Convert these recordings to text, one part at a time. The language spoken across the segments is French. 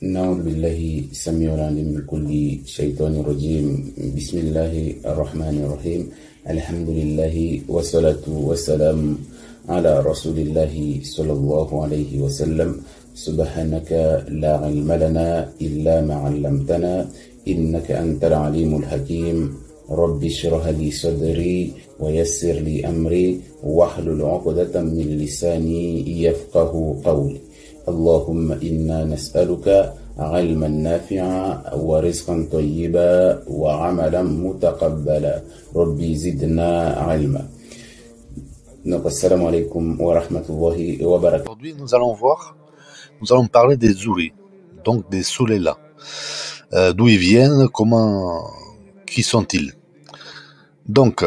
نعوذ بالله السميع العليم من كل شيطان رجيم. بسم الله الرحمن الرحيم. الحمد لله والصلاة والسلام على رسول الله صلى الله عليه وسلم. سبحانك لا علم لنا إلا ما علمتنا إنك أنت العليم الحكيم. رب اشرح لي صدري ويسر لي أمري واحلل عقدة من لساني يفقه قولي. اللهم إنا نسألك علما نافعا ورزقا طيبا وعملا متقبلا. ربي زدنا علما. السلام عليكم ورحمة الله وبركاته. Aujourd'hui, nous allons parler des Zuri, donc des Soulela. D'où ils viennent, qui sont-ils? Donc,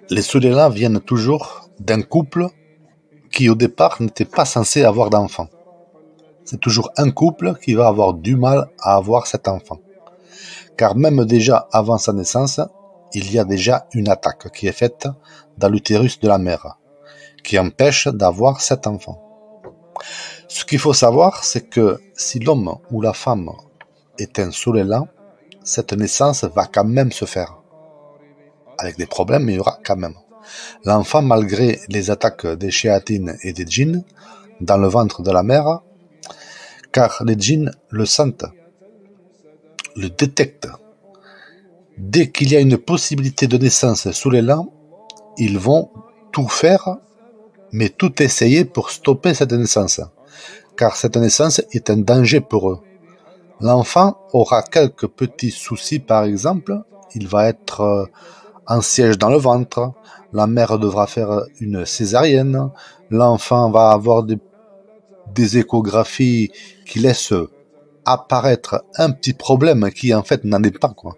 les Soulela viennent toujours d'un couple qui au départ n'était pas censé avoir d'enfant. C'est toujours un couple qui va avoir du mal à avoir cet enfant. Car même déjà avant sa naissance, il y a déjà une attaque qui est faite dans l'utérus de la mère, qui empêche d'avoir cet enfant. Ce qu'il faut savoir, c'est que si l'homme ou la femme est un Soulela, cette naissance va quand même se faire. Avec des problèmes, mais il y aura quand même. L'enfant, malgré les attaques des shéatines et des djinns dans le ventre de la mère, car les djinns le sentent, le détectent. Dès qu'il y a une possibilité de naissance sous l'élan, ils vont tout faire, mais tout essayer pour stopper cette naissance, car cette naissance est un danger pour eux. L'enfant aura quelques petits soucis, par exemple, il va être en siège dans le ventre, la mère devra faire une césarienne, l'enfant va avoir des échographies qui laissent apparaître un petit problème qui en fait n'en est pas, quoi.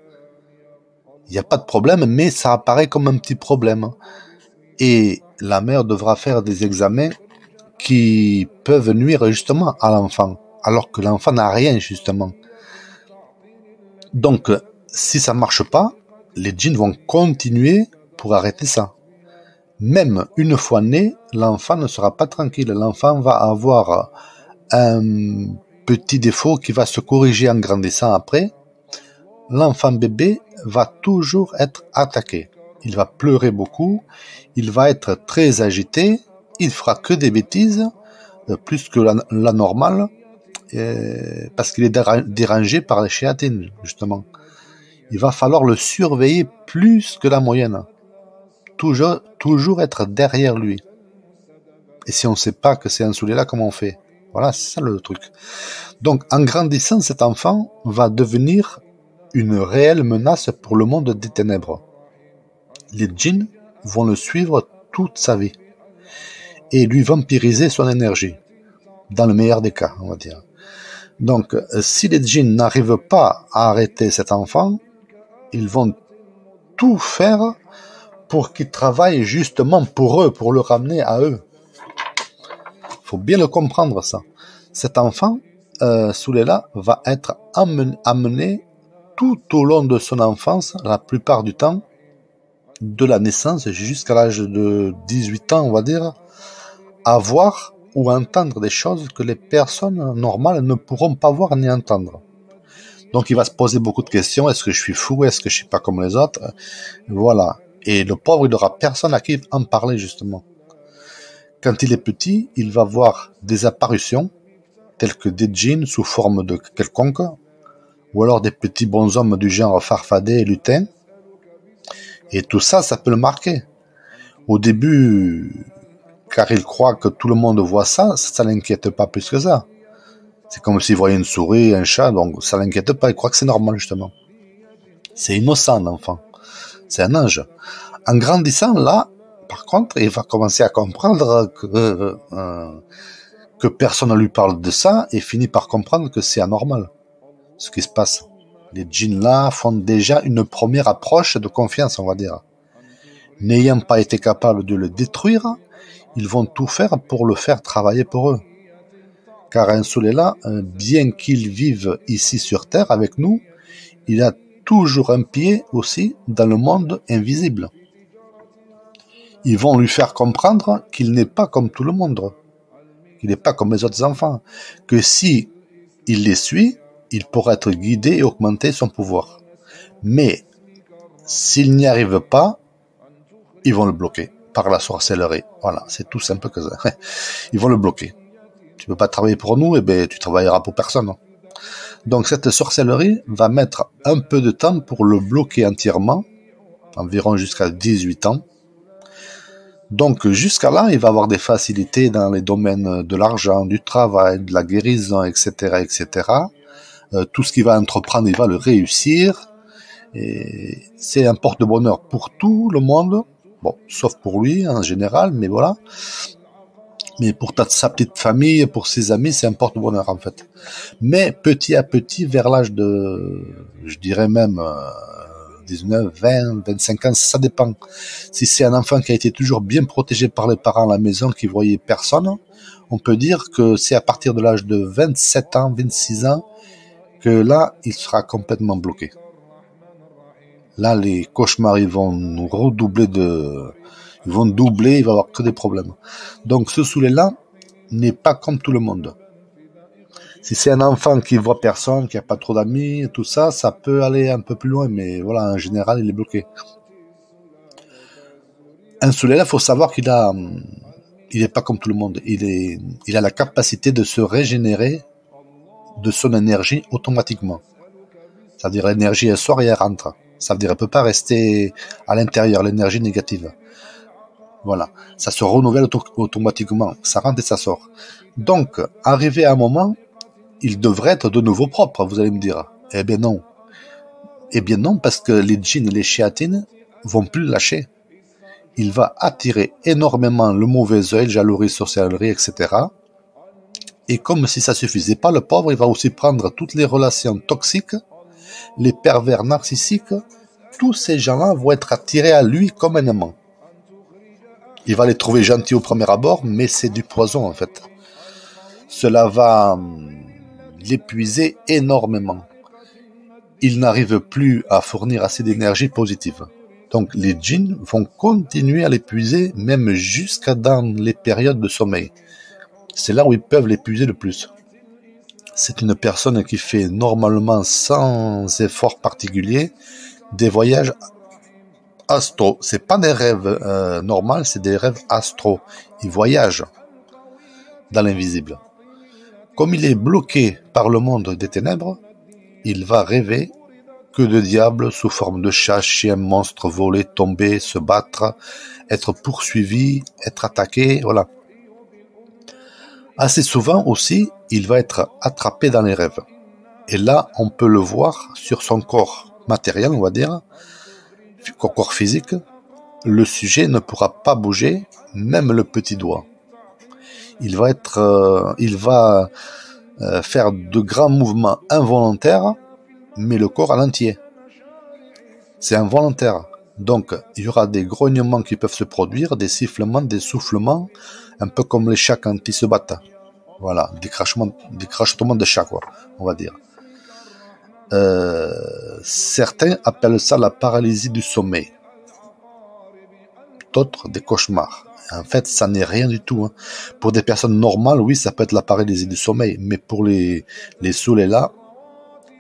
Il n'y a pas de problème, mais ça apparaît comme un petit problème. Et la mère devra faire des examens qui peuvent nuire justement à l'enfant, alors que l'enfant n'a rien justement. Donc, si ça marche pas, les djinns vont continuer pour arrêter ça. Même une fois né, l'enfant ne sera pas tranquille. L'enfant va avoir un petit défaut qui va se corriger en grandissant après. L'enfant bébé va toujours être attaqué. Il va pleurer beaucoup, il va être très agité, il fera que des bêtises, plus que la normale, parce qu'il est dérangé par les shéatines, justement. Il va falloir le surveiller plus que la moyenne. Toujours être derrière lui. Et si on ne sait pas que c'est un Soulela, comment on fait? Voilà, c'est ça le truc. Donc, en grandissant, cet enfant va devenir une réelle menace pour le monde des ténèbres. Les djinns vont le suivre toute sa vie et lui vampiriser son énergie, dans le meilleur des cas, on va dire. Donc, si les djinns n'arrivent pas à arrêter cet enfant, ils vont tout faire pour qu'il travaille justement pour eux, pour le ramener à eux. Il faut bien le comprendre, ça. Cet enfant, Soulela, va être amené tout au long de son enfance, la plupart du temps, de la naissance jusqu'à l'âge de 18 ans, on va dire, à voir ou entendre des choses que les personnes normales ne pourront pas voir ni entendre. Donc il va se poser beaucoup de questions. Est-ce que je suis fou? Est-ce que je suis pas comme les autres? Voilà. Et le pauvre, il n'aura personne à qui en parler, justement. Quand il est petit, il va voir des apparitions, telles que des djinns sous forme de quelconque, ou alors des petits bonshommes du genre farfadet et lutin. Et tout ça, ça peut le marquer. Au début, car il croit que tout le monde voit ça, ça l'inquiète pas plus que ça. C'est comme s'il voyait une souris, un chat, donc ça l'inquiète pas, il croit que c'est normal, justement. C'est innocent, l'enfant. C'est un ange. En grandissant, là, par contre, il va commencer à comprendre que personne ne lui parle de ça et finit par comprendre que c'est anormal, ce qui se passe. Les djinns là font déjà une première approche de confiance, on va dire. N'ayant pas été capables de le détruire, ils vont tout faire pour le faire travailler pour eux. Car un Soulela, bien qu'il vive ici sur Terre avec nous, il a toujours un pied aussi dans le monde invisible. Ils vont lui faire comprendre qu'il n'est pas comme tout le monde, qu'il n'est pas comme les autres enfants, que si il les suit, il pourra être guidé et augmenter son pouvoir. Mais s'il n'y arrive pas, ils vont le bloquer par la sorcellerie. Voilà, c'est tout simple que ça. Ils vont le bloquer. Tu peux pas travailler pour nous, et ben tu travailleras pour personne. Donc cette sorcellerie va mettre un peu de temps pour le bloquer entièrement, environ jusqu'à 18 ans. Donc jusqu'à là, il va avoir des facilités dans les domaines de l'argent, du travail, de la guérison, etc., etc. Tout ce qu'il va entreprendre, il va le réussir. Et c'est un porte-bonheur pour tout le monde. Bon, sauf pour lui en général, mais voilà. Mais pour sa petite famille, pour ses amis, c'est un porte-bonheur en fait. Mais petit à petit, vers l'âge de, je dirais même 19, 20, 25 ans, ça dépend. Si c'est un enfant qui a été toujours bien protégé par les parents à la maison, qui voyait personne, on peut dire que c'est à partir de l'âge de 27 ans, 26 ans, que là, il sera complètement bloqué. Là, les cauchemars, ils vont doubler, il va y avoir que des problèmes. Donc, ce soulet-là n'est pas comme tout le monde. Si c'est un enfant qui voit personne, qui a pas trop d'amis, tout ça, ça peut aller un peu plus loin, mais voilà, en général, il est bloqué. Un soulet-là, il faut savoir qu'il est pas comme tout le monde. Il a la capacité de se régénérer de son énergie automatiquement. C'est-à-dire, l'énergie, elle sort et elle rentre. Ça veut dire, elle peut pas rester à l'intérieur, l'énergie négative. Voilà. Ça se renouvelle automatiquement. Ça rentre et ça sort. Donc, arrivé à un moment, il devrait être de nouveau propre, vous allez me dire. Eh bien non. Eh bien non, parce que les djinns et les shéatines vont plus le lâcher. Il va attirer énormément le mauvais œil, jalousie, sorcellerie, etc. Et comme si ça suffisait pas, le pauvre, il va aussi prendre toutes les relations toxiques, les pervers narcissiques, tous ces gens-là vont être attirés à lui comme un aimant. Il va les trouver gentils au premier abord, mais c'est du poison en fait. Cela va l'épuiser énormément. Il n'arrive plus à fournir assez d'énergie positive. Donc les djinns vont continuer à l'épuiser même jusqu'à dans les périodes de sommeil. C'est là où ils peuvent l'épuiser le plus. C'est une personne qui fait normalement sans effort particulier des voyages astro. C'est pas des rêves normaux, c'est des rêves astro. Il voyage dans l'invisible. Comme il est bloqué par le monde des ténèbres, il va rêver que de diables sous forme de chats, chiens, monstres, voler, tomber, se battre, être poursuivi, être attaqué, voilà. Assez souvent aussi, il va être attrapé dans les rêves. Et là, on peut le voir sur son corps matériel, on va dire, corps physique. Le sujet ne pourra pas bouger, même le petit doigt. Il va faire de grands mouvements involontaires, mais le corps à l'entier. C'est involontaire. Donc, il y aura des grognements qui peuvent se produire, des sifflements, des soufflements, un peu comme les chats quand ils se battent. Voilà, des crachotements de chats, quoi, on va dire. Certains appellent ça la paralysie du sommeil. D'autres, des cauchemars. En fait, ça n'est rien du tout. Hein. Pour des personnes normales, oui, ça peut être la paralysie du sommeil. Mais pour les saoulés là,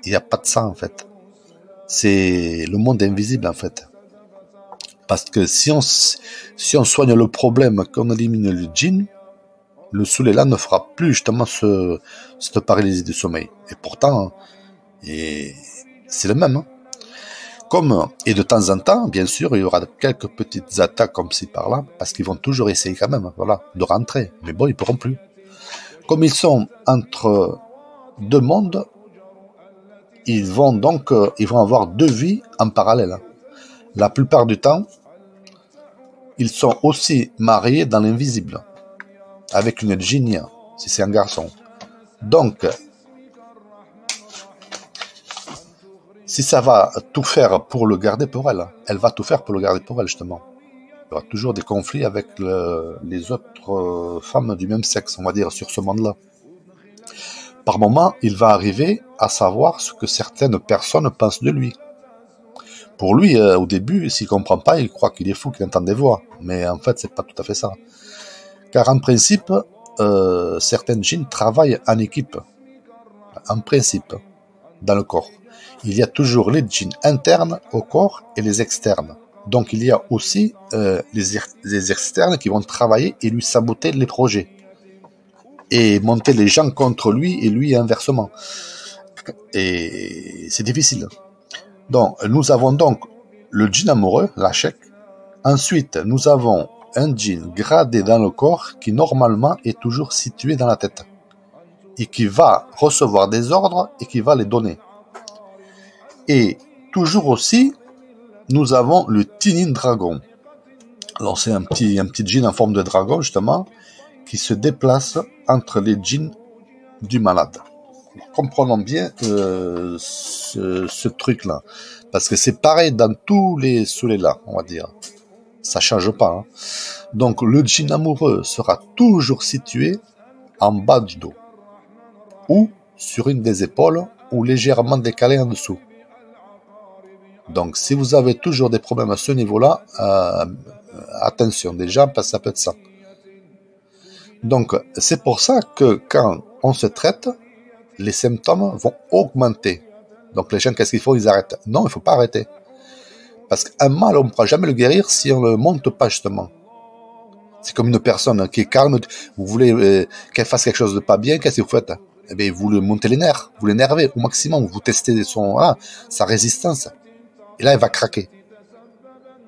il n'y a pas de ça, en fait. C'est le monde invisible, en fait. Parce que si on soigne le problème, qu'on élimine le djinn, le saoulé là ne fera plus justement cette paralysie du sommeil. Et pourtant, c'est le même. Hein. Et de temps en temps, bien sûr, il y aura quelques petites attaques comme ci par là, parce qu'ils vont toujours essayer quand même, voilà, de rentrer. Mais bon, ils pourront plus. Comme ils sont entre deux mondes, ils vont avoir deux vies en parallèle. Hein. La plupart du temps, ils sont aussi mariés dans l'invisible, avec une djinnia, si c'est un garçon. Donc, si ça va tout faire pour le garder pour elle, elle va tout faire pour le garder pour elle, justement. Il y aura toujours des conflits avec les autres femmes du même sexe, on va dire, sur ce monde-là. Par moment, il va arriver à savoir ce que certaines personnes pensent de lui. Pour lui, au début, s'il comprend pas, il croit qu'il est fou, qu'il entend des voix. Mais en fait, c'est pas tout à fait ça. Car en principe, certaines djinns travaillent en équipe. En principe. dans le corps. Il y a toujours les djinns internes au corps et les externes. Donc il y a aussi les externes qui vont travailler et lui saboter les projets. Et monter les gens contre lui et lui inversement. Et c'est difficile. Donc nous avons donc le djinn amoureux, l'ashek. Ensuite, nous avons un djinn gradé dans le corps qui normalement est toujours situé dans la tête. Et qui va recevoir des ordres et qui va les donner. Et toujours aussi, nous avons le Tinin dragon. Alors c'est un petit djinn en forme de dragon justement, qui se déplace entre les djinns du malade. Comprenons bien ce truc-là, parce que c'est pareil dans tous les soulés-là, on va dire. Ça change pas. Hein. Donc le djinn amoureux sera toujours situé en bas du dos, ou sur une des épaules, ou légèrement décalé en dessous. Donc si vous avez toujours des problèmes à ce niveau-là, attention déjà, parce que ça peut être ça. Donc c'est pour ça que quand on se traite, les symptômes vont augmenter. Donc les gens, qu'est-ce qu'il faut? Ils arrêtent. Non, il ne faut pas arrêter. Parce qu'un mal, on ne pourra jamais le guérir si on ne le monte pas justement. C'est comme une personne qui est calme, vous voulez qu'elle fasse quelque chose de pas bien, qu'est-ce que vous faites? Eh bien, vous le montez les nerfs, vous l'énervez au maximum, vous testez sa résistance. Et là, elle va craquer.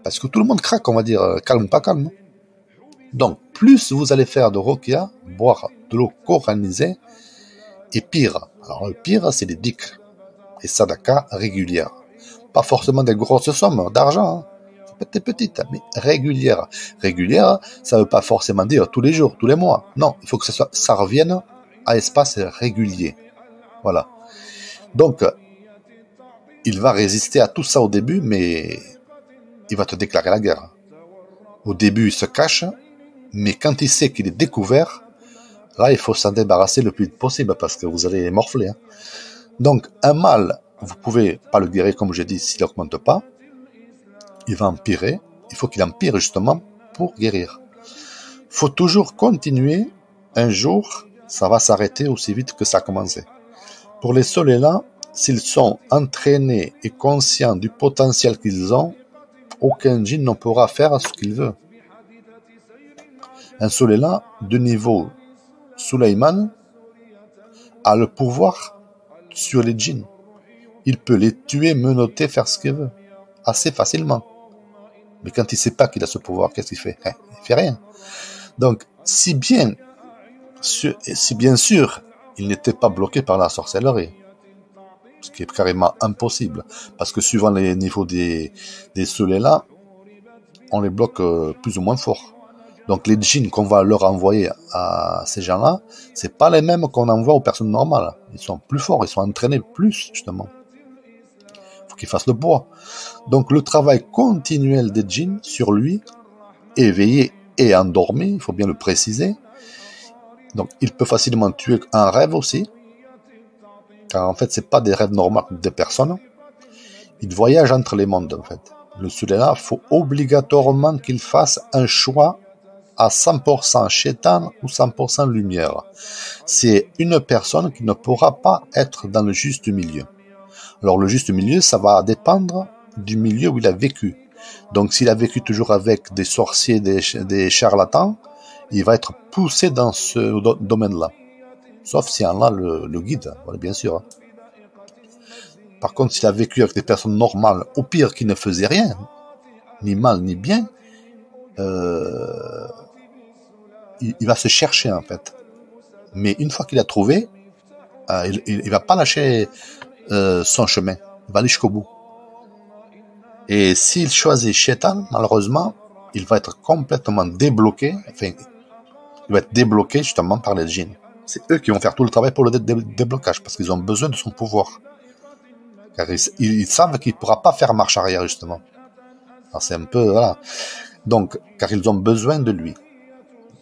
Parce que tout le monde craque, on va dire, calme ou pas calme. Donc, plus vous allez faire de Ruqya, boire de l'eau coranisée, et pire. Alors, le pire, c'est les dhikr et sadaka régulières. Pas forcément des grosses sommes d'argent, hein. Ça peut être des petites, mais régulières. Régulières, ça ne veut pas forcément dire tous les jours, tous les mois. Non, il faut que ça revienne à espace régulier. Voilà. Donc, il va résister à tout ça au début, mais il va te déclarer la guerre. Au début, il se cache, mais quand il sait qu'il est découvert, là, il faut s'en débarrasser le plus vite possible, parce que vous allez morfler. Hein. Donc, un mal, vous pouvez pas le guérir, comme j'ai dit, s'il n'augmente pas. Il va empirer. Il faut qu'il empire, justement, pour guérir. Il faut toujours continuer. Un jour, ça va s'arrêter aussi vite que ça a commencé. Pour les solés-là, s'ils sont entraînés et conscients du potentiel qu'ils ont, aucun djinn ne pourra faire ce qu'il veut. Un solé-là, de niveau Sulaiman, a le pouvoir sur les djinns. Il peut les tuer, menotter, faire ce qu'il veut, assez facilement. Mais quand il ne sait pas qu'il a ce pouvoir, qu'est-ce qu'il fait? Il fait rien. Donc, si bien sûr, il n'était pas bloqué par la sorcellerie, ce qui est carrément impossible, parce que suivant les niveaux des solés-là, on les bloque plus ou moins fort. Donc les djinns qu'on va leur envoyer à ces gens-là, c'est pas les mêmes qu'on envoie aux personnes normales. Ils sont plus forts, ils sont entraînés plus, justement. Faut qu'ils fassent le bois. Donc le travail continuel des djinns sur lui, éveillé et endormi, il faut bien le préciser. Donc il peut facilement tuer un rêve aussi, car en fait c'est pas des rêves normaux des personnes. Il voyage entre les mondes en fait. Celui-là, il faut obligatoirement qu'il fasse un choix à 100% Shaitan ou 100% lumière. C'est une personne qui ne pourra pas être dans le juste milieu. Alors le juste milieu, ça va dépendre du milieu où il a vécu. Donc s'il a vécu toujours avec des sorciers, des charlatans, il va être poussé dans ce domaine-là. Sauf si on a le guide, voilà, bien sûr. Par contre, s'il a vécu avec des personnes normales, au pire qui ne faisaient rien, ni mal ni bien, il va se chercher en fait. Mais une fois qu'il a trouvé, il va pas lâcher son chemin. Il va aller jusqu'au bout. Et s'il choisit Shaitan, malheureusement, il va être complètement débloqué. Enfin, il va être débloqué justement par les djinns. C'est eux qui vont faire tout le travail pour le déblocage, parce qu'ils ont besoin de son pouvoir. Car ils savent qu'il ne pourra pas faire marche arrière, justement. Alors c'est un peu, voilà. Donc, car ils ont besoin de lui,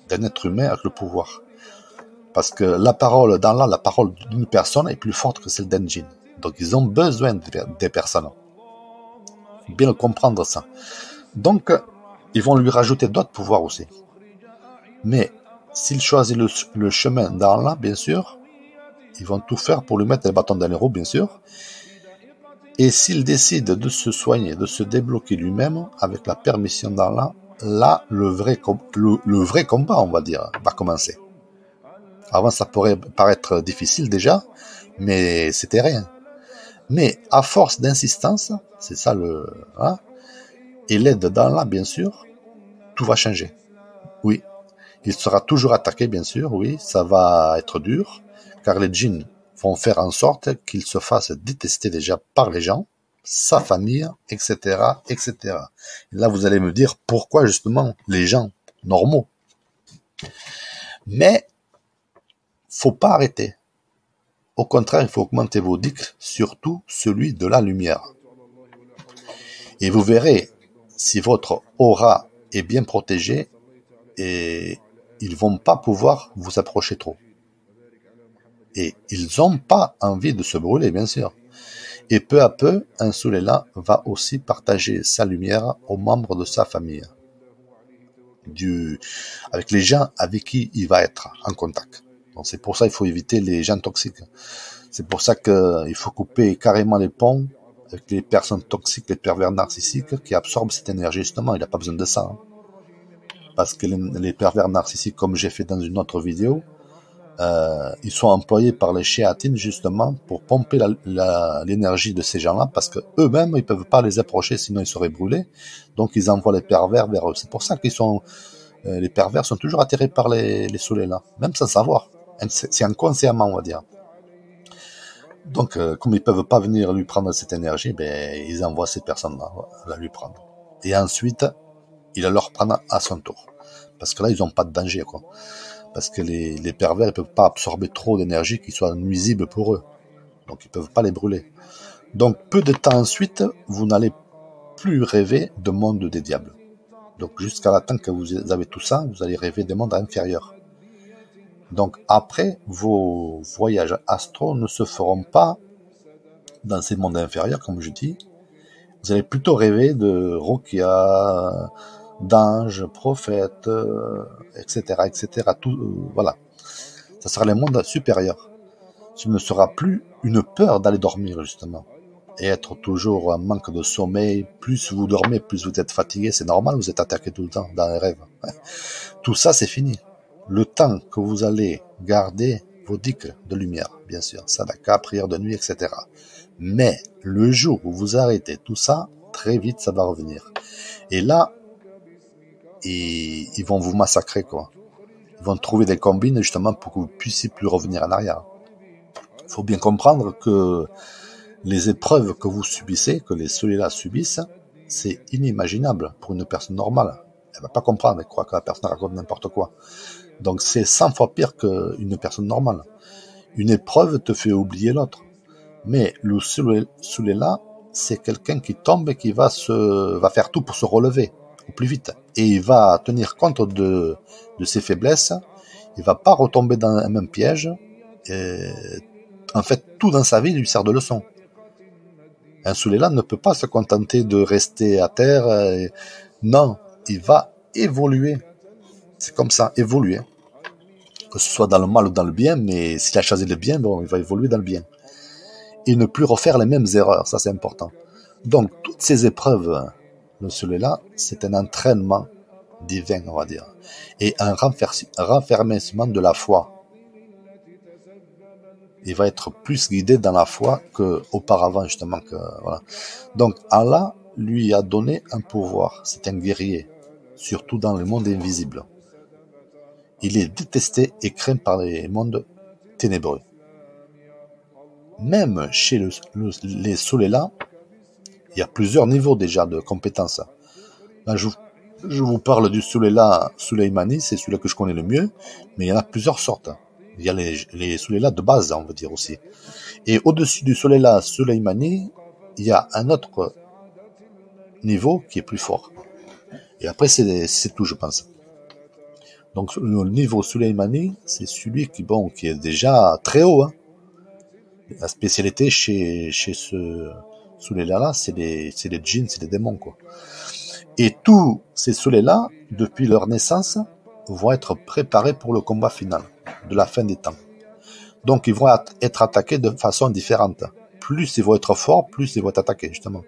d'un être humain avec le pouvoir. Parce que la parole d'une personne est plus forte que celle d'un djinn. Donc ils ont besoin des personnes. Il faut bien comprendre ça. Donc, ils vont lui rajouter d'autres pouvoirs aussi. Mais, s'il choisit le chemin d'Allah, bien sûr, Ils vont tout faire pour lui mettre les bâtons dans les roues, bien sûr. Et s'il décide de se soigner, de se débloquer lui-même, avec la permission d'Allah, là, le vrai combat, on va dire, va commencer. Avant, ça pourrait paraître difficile déjà, mais c'était rien. Mais à force d'insistance, c'est ça et l'aide d'Allah, bien sûr, tout va changer. Oui, il sera toujours attaqué, bien sûr, oui, ça va être dur, car les djinns vont faire en sorte qu'il se fasse détester déjà par les gens, sa famille, etc., etc. Et là, vous allez me dire pourquoi justement les gens normaux. Mais faut pas arrêter. Au contraire, il faut augmenter vos dhikrs, surtout celui de la lumière. Et vous verrez si votre aura est bien protégée et ils vont pas pouvoir vous approcher trop. Et ils n'ont pas envie de se brûler, bien sûr. Et peu à peu, un Soulela va aussi partager sa lumière aux membres de sa famille, avec les gens avec qui il va être en contact. Donc c'est pour ça qu'il faut éviter les gens toxiques. C'est pour ça qu'il faut couper carrément les ponts avec les personnes toxiques, les pervers narcissiques qui absorbent cette énergie. Justement, il n'a pas besoin de ça. Parce que les pervers narcissiques, comme j'ai fait dans une autre vidéo, ils sont employés par les shéatines justement pour pomper l'énergie de ces gens-là, parce que eux-mêmes ils peuvent pas les approcher, sinon ils seraient brûlés. Donc ils envoient les pervers vers eux. C'est pour ça les pervers sont toujours attirés par les soleils-là, même sans savoir. C'est inconsciemment, on va dire. Donc comme ils peuvent pas venir lui prendre cette énergie, ils envoient ces personnes-là à lui prendre. Et ensuite, il la leur prendre à son tour, parce que là ils ont pas de danger, quoi. Parce que les pervers ne peuvent pas absorber trop d'énergie qui soit nuisible pour eux. Donc ils ne peuvent pas les brûler. Donc peu de temps ensuite, vous n'allez plus rêver de monde des diables. Donc jusqu'à la temps que vous avez tout ça, vous allez rêver des mondes inférieurs. Donc après, vos voyages astraux ne se feront pas dans ces mondes inférieurs, comme je dis. Vous allez plutôt rêver de Ruqya, d'anges, prophètes, etc., etc. Tout, voilà. Ça sera les mondes supérieurs. Ce ne sera plus une peur d'aller dormir, justement. Et être toujours en manque de sommeil. Plus vous dormez, plus vous êtes fatigué. C'est normal, vous êtes attaqué tout le temps dans les rêves. Tout ça, c'est fini. Le temps que vous allez garder vos dhikrs de lumière, bien sûr, sadaka, prière de nuit, etc. Mais le jour où vous arrêtez tout ça, très vite, ça va revenir. Et là, ils vont vous massacrer, quoi. Ils vont trouver des combines, justement, pour que vous puissiez plus revenir en arrière. Il faut bien comprendre que les épreuves que vous subissez, que les ceux-là subissent, c'est inimaginable pour une personne normale. Elle va pas comprendre, elle croit que la personne raconte n'importe quoi. Donc c'est 100 fois pire qu'une personne normale. Une épreuve te fait oublier l'autre. Mais le Soulela, c'est quelqu'un qui tombe et qui va faire tout pour se relever au plus vite. Et il va tenir compte de ses faiblesses. Il va pas retomber dans un même piège. Et, en fait, tout dans sa vie lui sert de leçon. Un Soulela ne peut pas se contenter de rester à terre. Non, il va évoluer. C'est comme ça, évoluer. Que ce soit dans le mal ou dans le bien, mais s'il a choisi le bien, il va évoluer dans le bien. Et ne plus refaire les mêmes erreurs, ça c'est important. Donc, toutes ces épreuves, le Soulela, c'est un entraînement divin, on va dire. Et un renfermement de la foi. Il va être plus guidé dans la foi qu'auparavant, justement. Voilà. Donc, Allah lui a donné un pouvoir. C'est un guerrier, surtout dans le monde invisible. Il est détesté et craint par les mondes ténébreux. Même chez les Soulela, il y a plusieurs niveaux déjà de compétences. Là, je vous parle du Soulela Souleymani, c'est celui que je connais le mieux, mais il y en a plusieurs sortes. Il y a les Soulela de base, on veut dire aussi. Et au-dessus du Soulela Souleymani, il y a un autre niveau qui est plus fort. Et après, c'est tout, je pense. Donc, le niveau Souleymani, c'est celui qui est déjà très haut. Hein. La spécialité chez ce Soulela-là, c'est les djinns, c'est les démons, quoi. Et tous ces Soulela, depuis leur naissance, vont être préparés pour le combat final de la fin des temps. Donc ils vont être attaqués de façon différente. Plus ils vont être forts, plus ils vont être attaqués, justement.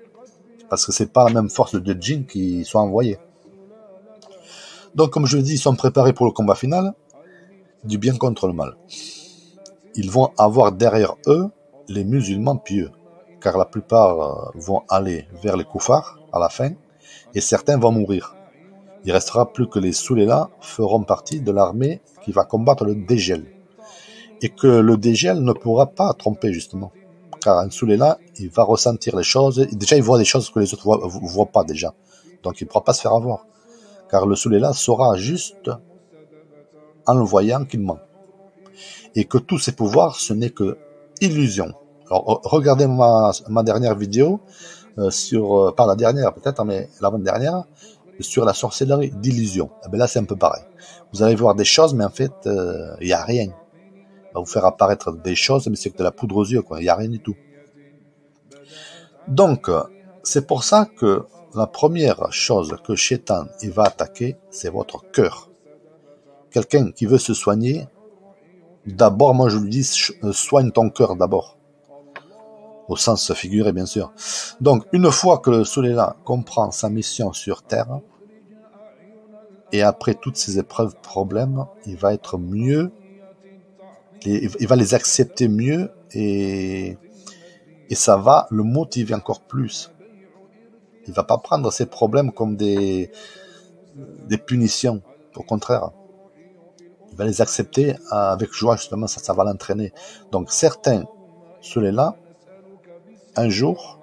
Parce que c'est pas la même force de djinns qui sont envoyés. Donc comme je dis, ils sont préparés pour le combat final, du bien contre le mal. Ils vont avoir derrière eux les musulmans pieux, car la plupart vont aller vers les koufars à la fin, et certains vont mourir. Il restera plus que les Soulela feront partie de l'armée qui va combattre le Dégel. Et que le Dégel ne pourra pas tromper, justement. Car un Soulela, il va ressentir les choses. Déjà, il voit des choses que les autres voient pas, déjà. Donc, il ne pourra pas se faire avoir. Car le Soulela saura juste, en le voyant, qu'il ment. Et que tous ses pouvoirs, ce n'est que illusion. Alors, regardez ma dernière vidéo, pas la dernière peut-être, mais l'avant-dernière, sur la sorcellerie d'illusion. Et bien là, c'est un peu pareil. Vous allez voir des choses, mais en fait, il n'y a rien. Il va vous faire apparaître des choses, mais c'est que de la poudre aux yeux, quoi. Il n'y a rien du tout. Donc, c'est pour ça que la première chose que Shaitan il va attaquer, c'est votre cœur. Quelqu'un qui veut se soigner, d'abord, moi je lui dis, soigne ton cœur d'abord. Au sens figuré, bien sûr. Donc, une fois que le Soulela comprend sa mission sur Terre, et après toutes ces épreuves, problèmes, il va être mieux, il va les accepter mieux, et ça va le motiver encore plus. Il va pas prendre ces problèmes comme des punitions, au contraire. Il va les accepter avec joie, justement, ça va l'entraîner. Donc, certains Soulela, un jour,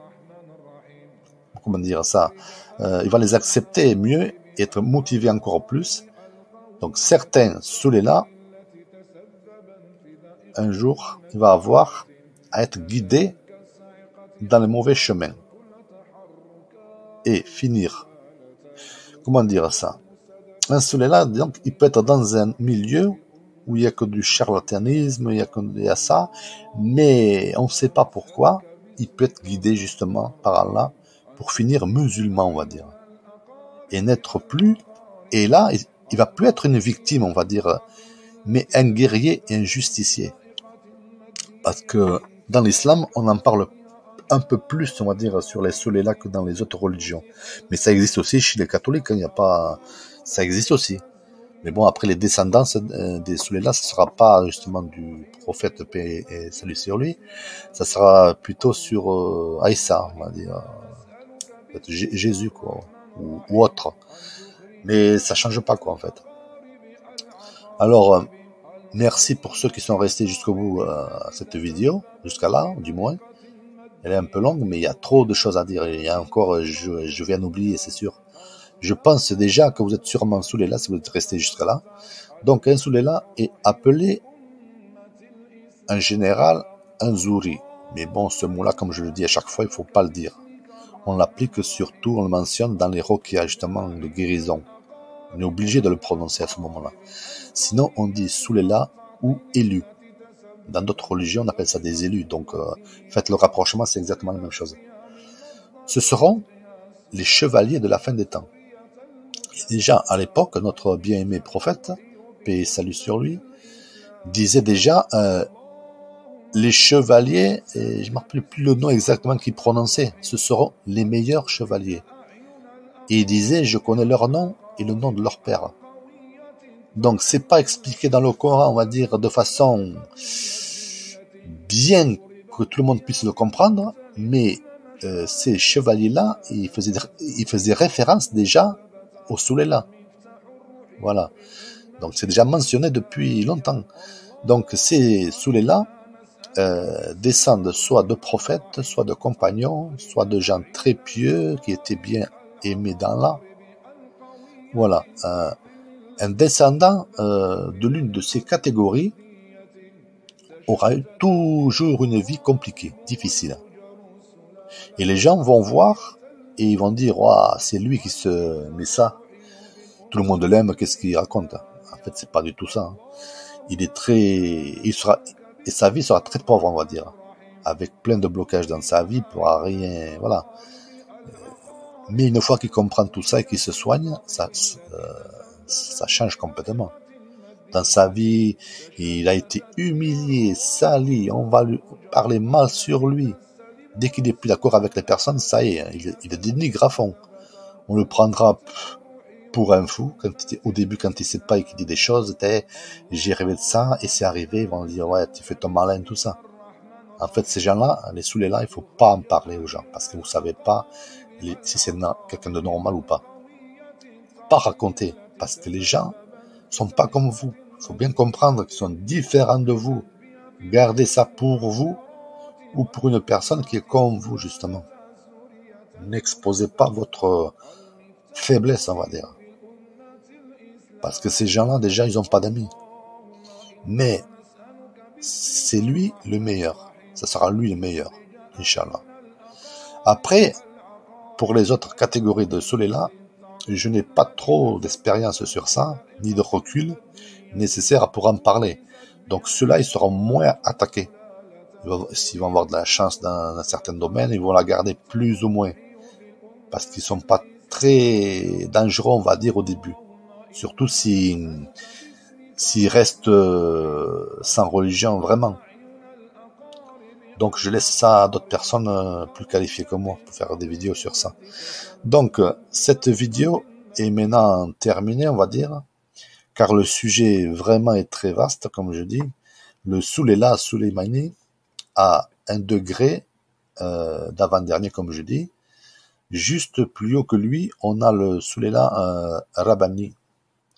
comment dire ça, il va les accepter mieux, et être motivé encore plus. Donc certains Soulela, un jour, il va avoir à être guidé dans le mauvais chemin et finir. Comment dire ça? Un Soulela, donc, il peut être dans un milieu où il n'y a que du charlatanisme, il y a ça, mais on ne sait pas pourquoi. Il peut être guidé justement par Allah pour finir musulman, on va dire, et n'être plus. Et là, il va plus être une victime, on va dire, mais un guerrier et un justicier. Parce que dans l'islam, on en parle un peu plus, on va dire, sur les Soulela que dans les autres religions. Mais ça existe aussi chez les catholiques, hein, ça existe aussi. Mais bon, après les descendants des Soulela, ce sera pas justement du prophète paix et salut sur lui, ça sera plutôt sur Aïssa, on va dire, Jésus, quoi, ou autre. Mais ça change pas, quoi, en fait. Alors, merci pour ceux qui sont restés jusqu'au bout à cette vidéo, jusqu'à là, du moins. Elle est un peu longue, mais il y a trop de choses à dire. Il y a encore, je viens d'oublier, c'est sûr. Je pense déjà que vous êtes sûrement Soulela si vous êtes resté jusqu'à là. Donc, un Soulela est appelé, en général, un Zouri. Mais bon, ce mot-là, comme je le dis à chaque fois, il ne faut pas le dire. On l'applique surtout, on le mentionne dans les roquia, justement, de guérison. On est obligé de le prononcer à ce moment-là. Sinon, on dit Soulela ou élu. Dans d'autres religions, on appelle ça des élus. Donc, faites le rapprochement, c'est exactement la même chose. Ce seront les chevaliers de la fin des temps. Et déjà, à l'époque, notre bien-aimé prophète, paix et salut sur lui, disait déjà les chevaliers, et je ne me rappelle plus le nom exactement qu'il prononçait, ce seront les meilleurs chevaliers. Et il disait, je connais leur nom et le nom de leur père. Donc, c'est pas expliqué dans le Coran, on va dire, de façon bien que tout le monde puisse le comprendre, mais ces chevaliers-là, ils faisaient référence déjà aux Soulela. Voilà. Donc, c'est déjà mentionné depuis longtemps. Donc, ces Soulela descendent soit de prophètes, soit de compagnons, soit de gens très pieux qui étaient bien aimés d'Allah. Voilà. Un descendant de l'une de ces catégories aura eu toujours une vie compliquée, difficile. Et les gens vont voir et ils vont dire « c'est lui qui se met ça. Tout le monde l'aime, qu'est-ce qu'il raconte ?» En fait, c'est pas du tout ça. Et sa vie sera très pauvre, on va dire, avec plein de blocages dans sa vie, il pourra rien, voilà. Mais une fois qu'il comprend tout ça et qu'il se soigne, ça change complètement. dans sa vie, il a été humilié, sali, on va lui parler mal sur lui. Dès qu'il est plus d'accord avec les personnes, ça y est, il est dénigre à fond. On le prendra pour un fou, au début, quand il sait pas et qu'il dit des choses, j'ai rêvé de ça, et c'est arrivé, ils vont dire, ouais, tu fais ton malin, tout ça. En fait, ces gens-là, les saoulés-là, il faut pas en parler aux gens, parce que vous savez pas si c'est quelqu'un de normal ou pas. Pas raconter, parce que les gens sont pas comme vous. Il faut bien comprendre qu'ils sont différents de vous. Gardez ça pour vous, ou pour une personne qui est comme vous, justement. N'exposez pas votre faiblesse, on va dire. Parce que ces gens-là, déjà, ils n'ont pas d'amis. Mais c'est lui le meilleur. Ça sera lui le meilleur, Inch'Allah. Après, pour les autres catégories de Soléla, je n'ai pas trop d'expérience sur ça, ni de recul nécessaire pour en parler. Donc ceux-là, ils seront moins attaqués. S'ils vont avoir de la chance dans un certain domaine, ils vont la garder plus ou moins. Parce qu'ils sont pas très dangereux, on va dire, au début. Surtout s'ils restent sans religion, vraiment. Donc je laisse ça à d'autres personnes plus qualifiées que moi pour faire des vidéos sur ça. Donc cette vidéo est maintenant terminée, on va dire, car le sujet vraiment est très vaste, comme je dis. Le Souleila Souleimani a un degré d'avant-dernier, comme je dis. Juste plus haut que lui, on a le Souleila Rabbani.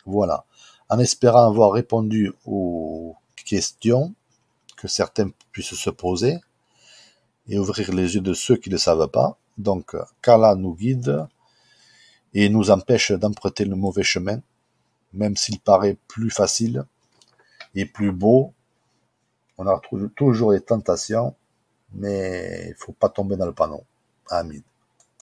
Voilà. En espérant avoir répondu aux questions que certains puissent se poser et ouvrir les yeux de ceux qui ne le savent pas. Donc, qu'Allah nous guide et nous empêche d'emprunter le mauvais chemin, même s'il paraît plus facile et plus beau. On a toujours les tentations, mais il ne faut pas tomber dans le panneau. Amin.